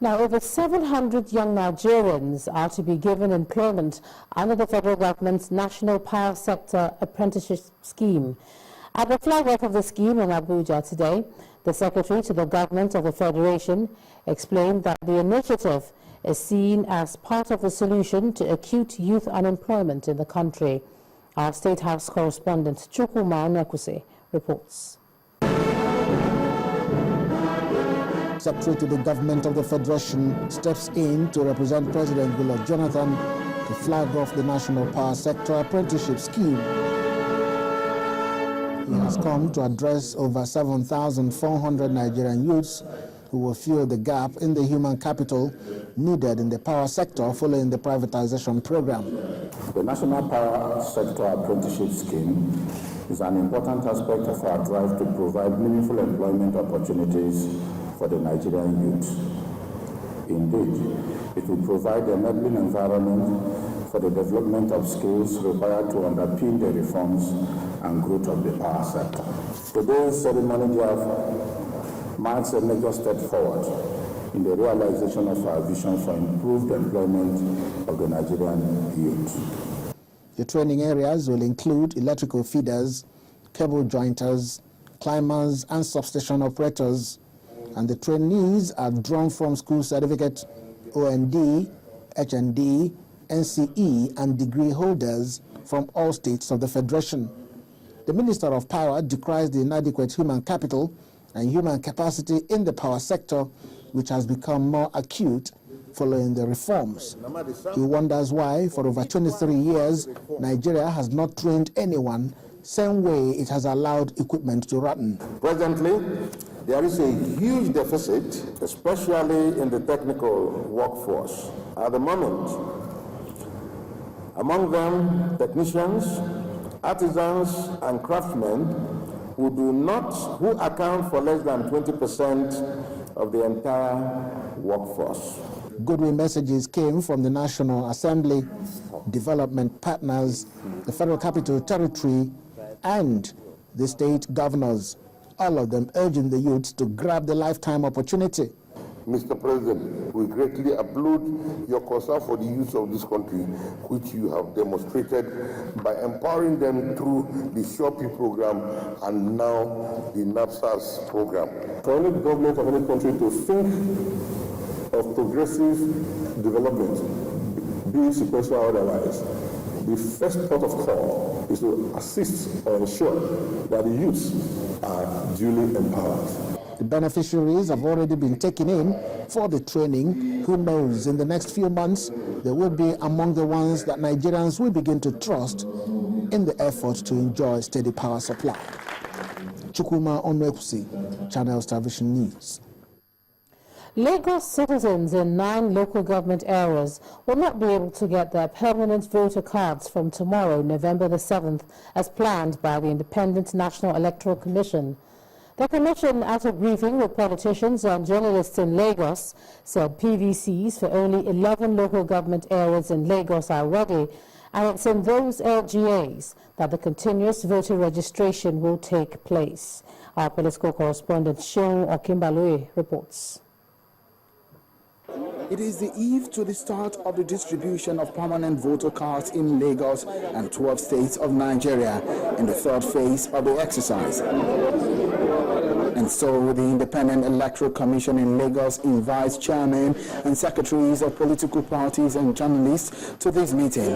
Now, over 700 young Nigerians are to be given employment under the federal government's National Power Sector Apprenticeship Scheme. At the flag-off of the scheme in Abuja today, the Secretary to the Government of the Federation explained that the initiative is seen as part of the solution to acute youth unemployment in the country. Our State House correspondent Pt.2 reports. Secretary to the Government of the Federation steps in to represent President Goodluck Jonathan to flag off the National Power Sector Apprenticeship Scheme. He has come to address over 7,400 Nigerian youths who will fill the gap in the human capital needed in the power sector following the privatization program. The National Power Sector Apprenticeship Scheme is an important aspect of our drive to provide meaningful employment opportunities for the Nigerian youth. Indeed, it will provide an enabling environment for the development of skills required to underpin the reforms and growth of the power sector. Today's ceremony, therefore, marks a major step forward in the realization of our vision for improved employment of the Nigerian youth. The training areas will include electrical feeders, cable jointers, climbers, and substation operators. And the trainees are drawn from school certificate, OND, HND, NCE, and degree holders from all states of the Federation. The Minister of Power decries the inadequate human capital and human capacity in the power sector, which has become more acute following the reforms. He wonders why, for over 23 years, Nigeria has not trained anyone, same way it has allowed equipment to rotten. Presently, there is a huge deficit, especially in the technical workforce. At the moment, among them, technicians, artisans, and craftsmen who account for less than 20% of the entire workforce. Goodwill messages came from the National Assembly, development partners, the Federal Capital Territory, and the state governors, all of them urging the youth to grab the lifetime opportunity. Mr. President, we greatly applaud your concern for the youth of this country, which you have demonstrated by empowering them through the SHOPI program and now the NAPSAS program. For any government of any country to think of progressive development, be it sequential or otherwise, the first port of call is to assist or ensure that the youths are duly empowered. The beneficiaries have already been taken in for the training. Who knows, in the next few months, they will be among the ones that Nigerians will begin to trust in the effort to enjoy steady power supply. Chukwuma Onwekusi, Channels Television News. Lagos citizens in 9 local government areas will not be able to get their permanent voter cards from tomorrow, November the 7th, as planned by the Independent National Electoral Commission. The Commission, at a briefing with politicians and journalists in Lagos, said PVCs for only 11 local government areas in Lagos are ready, and it's in those LGAs that the continuous voter registration will take place. Our political correspondent Seun Okinbaloye reports. It is the eve to the start of the distribution of permanent voter cards in Lagos and 12 states of Nigeria in the third phase of the exercise. And so the Independent Electoral Commission in Lagos invites chairmen and secretaries of political parties and journalists to this meeting.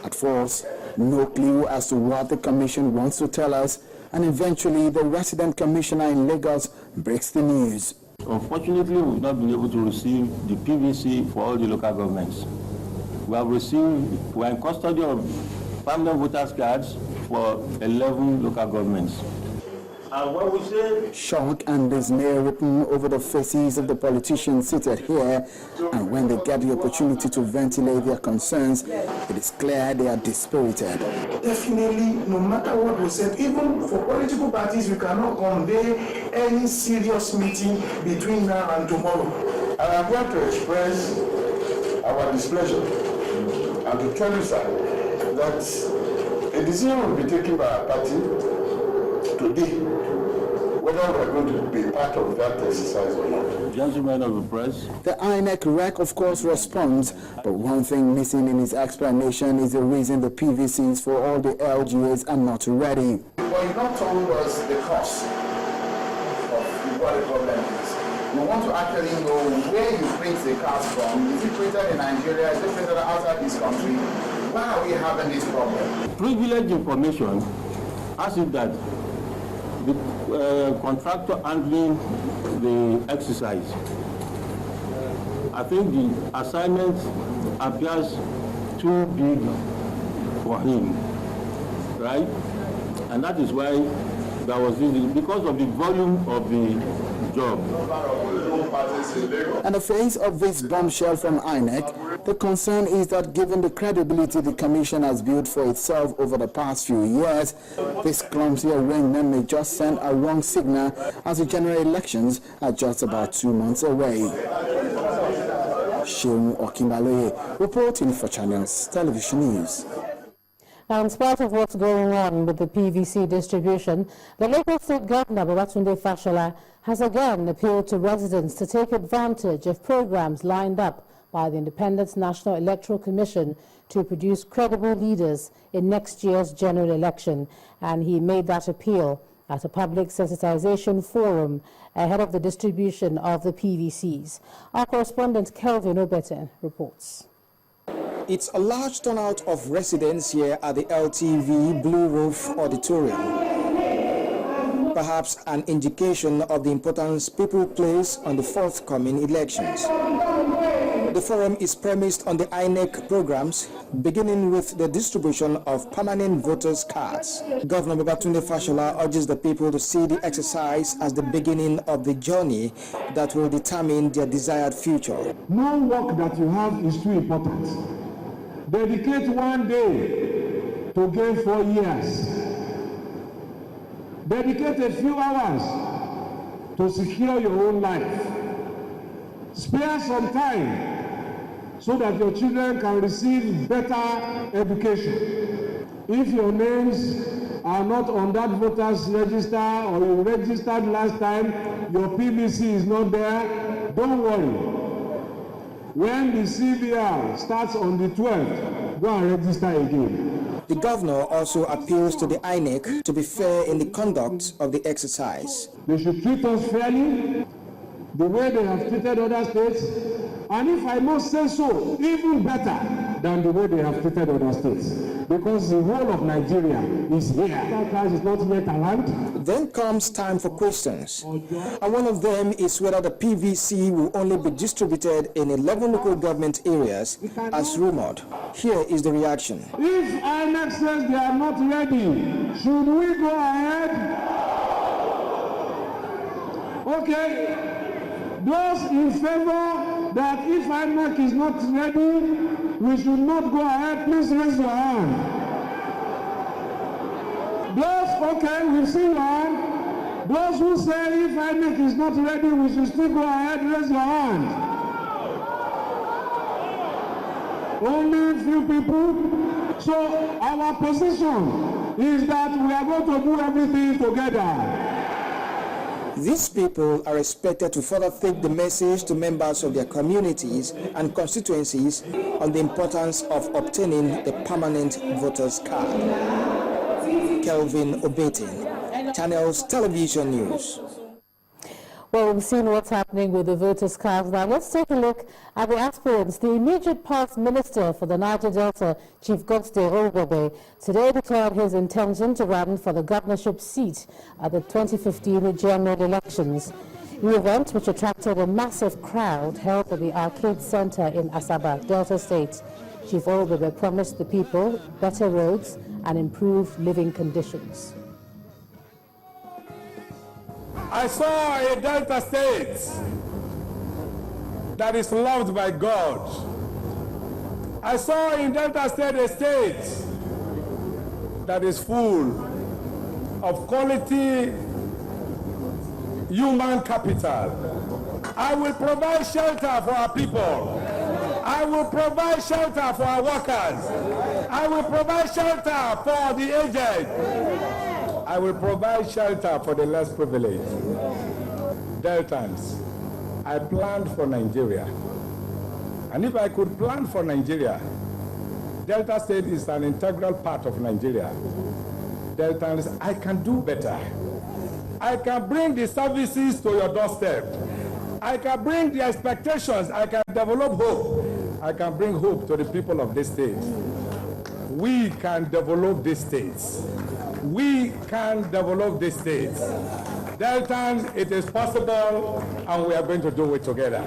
At first, no clue as to what the commission wants to tell us, and eventually the resident commissioner in Lagos breaks the news. Unfortunately, we've not been able to receive the PVC for all the local governments. We are in custody of permanent voters cards for 11 local governments. And what we say, shock and dismay written over the faces of the politicians seated here, and when they get the opportunity to ventilate their concerns, it is clear they are dispirited. Definitely, no matter what we said, even for political parties, we cannot convey any serious meeting between now and tomorrow. I am going to express our displeasure and to tell you, sir, that a decision will be taken by our party today, whether we're going to be part of that exercise or not. Gentlemen of the press. The INEC rec, of course, responds, but one thing missing in his explanation is the reason the PVCs for all the LGAs are not ready. But you've not told us the cost of what the problem is. We want to actually know where you print the cards from. Is it printed in Nigeria? Is it printed outside this country? Why are we having this problem? Privileged information as if that the contractor handling the exercise, I think the assignment appears too big for him, right? And that is why there was this, because of the volume of the job. In the face of this bombshell from INEC, the concern is that given the credibility the Commission has built for itself over the past few years, this clumsy arrangement may just send a wrong signal as the general elections are just about 2 months away. Sheung Okimbaloye, reporting for Channels Television News. Now, in spite of what's going on with the PVC distribution, the Lagos State Governor, Pt.2 Fashola, has again appealed to residents to take advantage of programs lined up by the Independent National Electoral Commission to produce credible leaders in next year's general election. And he made that appeal at a public sensitization forum ahead of the distribution of the PVCs. Our correspondent Kelvin Obeten reports. It's a large turnout of residents here at the LTV Blue Roof Auditorium. Perhaps an indication of the importance people place on the forthcoming elections. The forum is premised on the INEC programs, beginning with the distribution of permanent voters' cards. Governor Pt.2 Fashola urges the people to see the exercise as the beginning of the journey that will determine their desired future. No work that you have is too important. Dedicate 1 day to gain 4 years. Dedicate a few hours to secure your own life. Spare some time so that your children can receive better education. If your names are not on that voters register or you registered last time, your PVC is not there, don't worry. When the CBR starts on the 12th, go and register again. The governor also appeals to the INEC to be fair in the conduct of the exercise. They should treat us fairly, the way they have treated other states, and if I must say so, even better than the way they have treated other states. Because the whole of Nigeria is here. That class is not yet around. Then comes time for questions. And one of them is whether the PVC will only be distributed in 11 local government areas as rumored. Here is the reaction. If INEC says they are not ready, should we go ahead? Okay. Those in favor that if INEC is not ready, we should not go ahead, please raise your hand. Those, okay, we see your hand. Those who say if INEC is not ready, we should still go ahead, raise your hand. Only a few people. So our position is that we are going to do everything together. These people are expected to further take the message to members of their communities and constituencies on the importance of obtaining a permanent voter's card. Kelvin Obeten, Channels Television News. Well, we've seen what's happening with the voters' cards. Now, let's take a look at the aspirants. The immediate past minister for the Niger Delta, Chief Godste Olgobe, today declared his intention to run for the governorship seat at the 2015 general elections. The event, which attracted a massive crowd, held at the Arcade Center in Asaba, Delta State. Chief Olgobe promised the people better roads and improved living conditions. I saw a Delta State that is loved by God. I saw in Delta State a state that is full of quality human capital. I will provide shelter for our people. I will provide shelter for our workers. I will provide shelter for the aged. I will provide shelter for the less privileged. Deltans, I planned for Nigeria. And if I could plan for Nigeria, Delta State is an integral part of Nigeria. Deltans, I can do better. I can bring the services to your doorstep. I can bring the expectations. I can develop hope. I can bring hope to the people of this state. We can develop this state. We can develop this state. Deltans, it is possible, and we are going to do it together.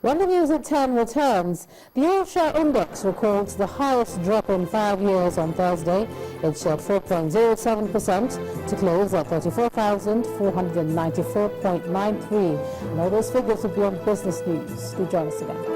When the Music 10 returns, the All-Share Index records the highest drop in 5 years on Thursday. It showed 4.07% to close at 34,494.93. And all those figures will be on Business News. Do join us again.